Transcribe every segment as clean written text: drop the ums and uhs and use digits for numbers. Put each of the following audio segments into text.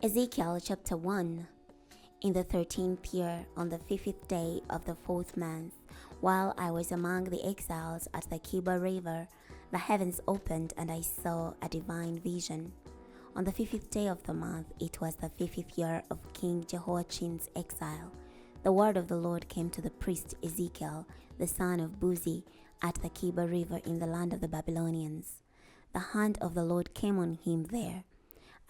Ezekiel chapter 1. In the 13th year, on the 50th day of the 4th month, while I was among the exiles at the Kiba River, the heavens opened and I saw a divine vision. On the 50th day of the month, it was the 50th year of King Jehoiachin's exile. The word of the Lord came to the priest Ezekiel, the son of Buzi, at the Kiba River in the land of the Babylonians. The hand of the Lord came on him there.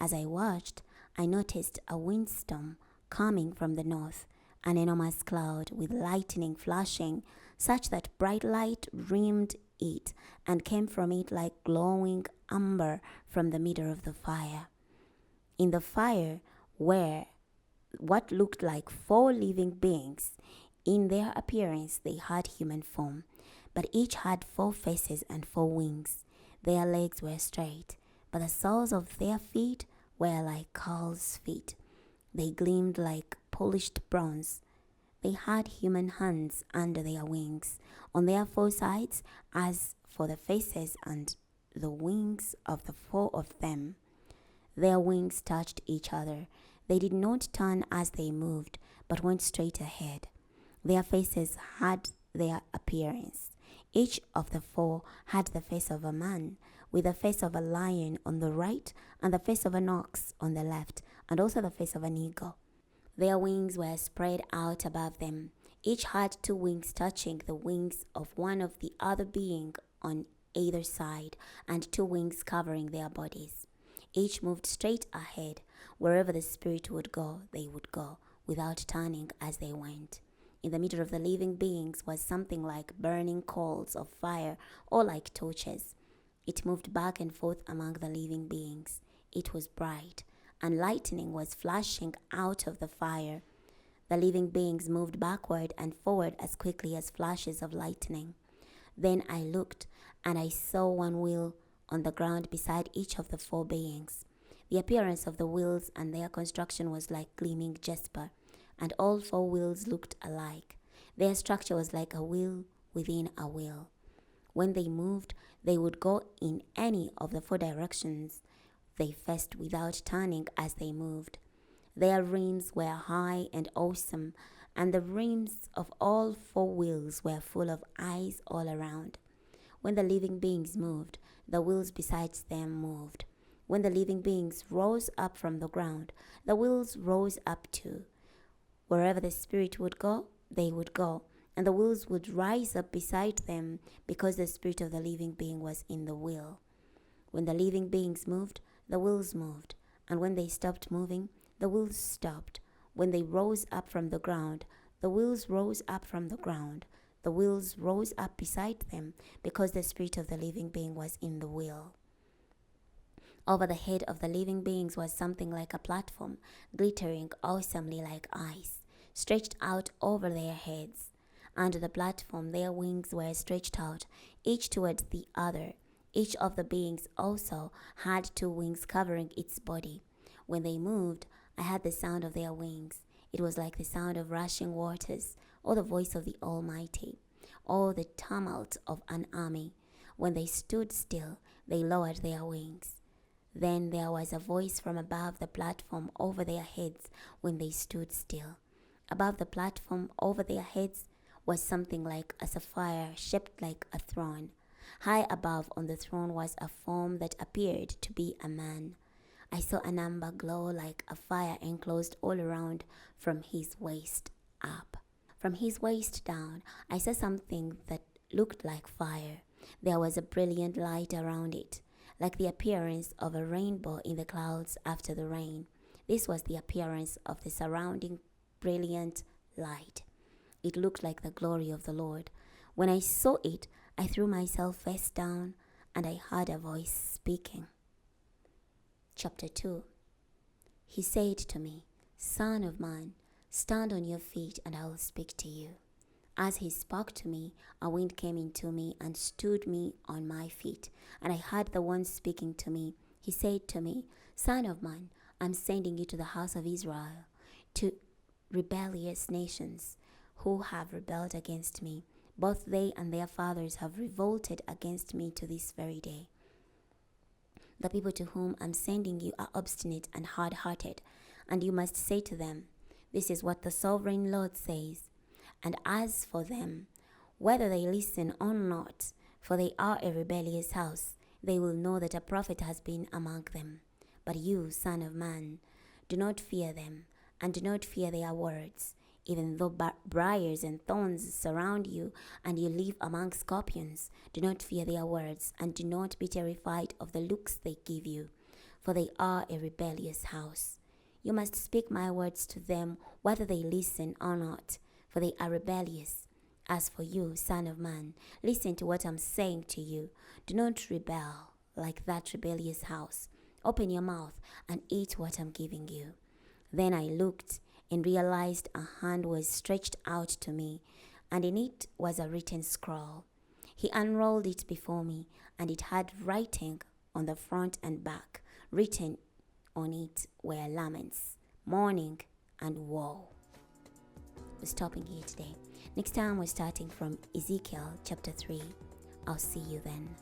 As I watched, I noticed a windstorm coming from the north, an enormous cloud with lightning flashing, such that bright light rimmed it and came from it like glowing amber from the middle of the fire. In the fire were what looked like 4 living beings. In their appearance they had human form, but each had 4 faces and 4 wings. Their legs were straight, but the soles of their feet were like calves' feet. They gleamed like polished bronze. They had human hands under their wings, on their 4 sides, as for the faces and the wings of the 4 of them. Their wings touched each other. They did not turn as they moved, but went straight ahead. Their faces had their appearance. Each of the 4 had the face of a man, with the face of a lion on the right, and the face of an ox on the left, and also the face of an eagle. Their wings were spread out above them. Each had 2 wings touching the wings of one of the other being on either side, and 2 wings covering their bodies. Each moved straight ahead. Wherever the Spirit would go, they would go, without turning as they went. In the middle of the living beings was something like burning coals of fire, or like torches. It moved back and forth among the living beings. It was bright, and lightning was flashing out of the fire. The living beings moved backward and forward as quickly as flashes of lightning. Then I looked, and I saw 1 wheel on the ground beside each of the 4 beings. The appearance of the wheels and their construction was like gleaming jasper, and all 4 wheels looked alike. Their structure was like a wheel within a wheel. When they moved, they would go in any of the 4 directions they faced without turning as they moved. Their rims were high and awesome, and the rims of all 4 wheels were full of eyes all around. When the living beings moved, the wheels besides them moved. When the living beings rose up from the ground, the wheels rose up too. Wherever the Spirit would go, they would go, and the wheels would rise up beside them, because the spirit of the living being was in the wheel. When the living beings moved, the wheels moved, and when they stopped moving, the wheels stopped. When they rose up from the ground, the wheels rose up from the ground. The wheels rose up beside them, because the spirit of the living being was in the wheel. Over the head of the living beings was something like a platform, glittering awesomely like ice, stretched out over their heads. Under the platform their wings were stretched out, each towards the other. Each of the beings also had 2 wings covering its body. When they moved, I heard the sound of their wings. It was like the sound of rushing waters, or the voice of the Almighty, or the tumult of an army. When they stood still, they lowered their wings. Then there was a voice from above the platform over their heads when they stood still. Above the platform over their heads was something like a sapphire shaped like a throne. High above on the throne was a form that appeared to be a man. I saw an amber glow like a fire enclosed all around from his waist up. From his waist down, I saw something that looked like fire. There was a brilliant light around it, like the appearance of a rainbow in the clouds after the rain. This was the appearance of the surrounding brilliant light. It looked like the glory of the Lord. When I saw it, I threw myself face down, and I heard a voice speaking. Chapter 2. He said to me, "Son of man, stand on your feet, and I will speak to you." As he spoke to me, a wind came into me and stood me on my feet, and I heard the one speaking to me. He said to me, "Son of man, I'm sending you to the house of Israel, to rebellious nations who have rebelled against me. Both they and their fathers have revolted against me to this very day. The people to whom I'm sending you are obstinate and hard-hearted, and you must say to them, 'This is what the sovereign Lord says.' And as for them, whether they listen or not, for they are a rebellious house, they will know that a prophet has been among them. But you, son of man, do not fear them, and do not fear their words, even though briers and thorns surround you, and you live among scorpions. Do not fear their words, and do not be terrified of the looks they give you, for they are a rebellious house. You must speak my words to them, whether they listen or not, for they are rebellious. As for you, son of man, listen to what I'm saying to you. Do not rebel like that rebellious house. Open your mouth and eat what I'm giving you." Then I looked and realized a hand was stretched out to me, and in it was a written scroll. He unrolled it before me, and it had writing on the front and back. Written on it were laments, mourning, and woe. We're stopping here today. Next time we're starting from Ezekiel chapter 3. I'll see you then.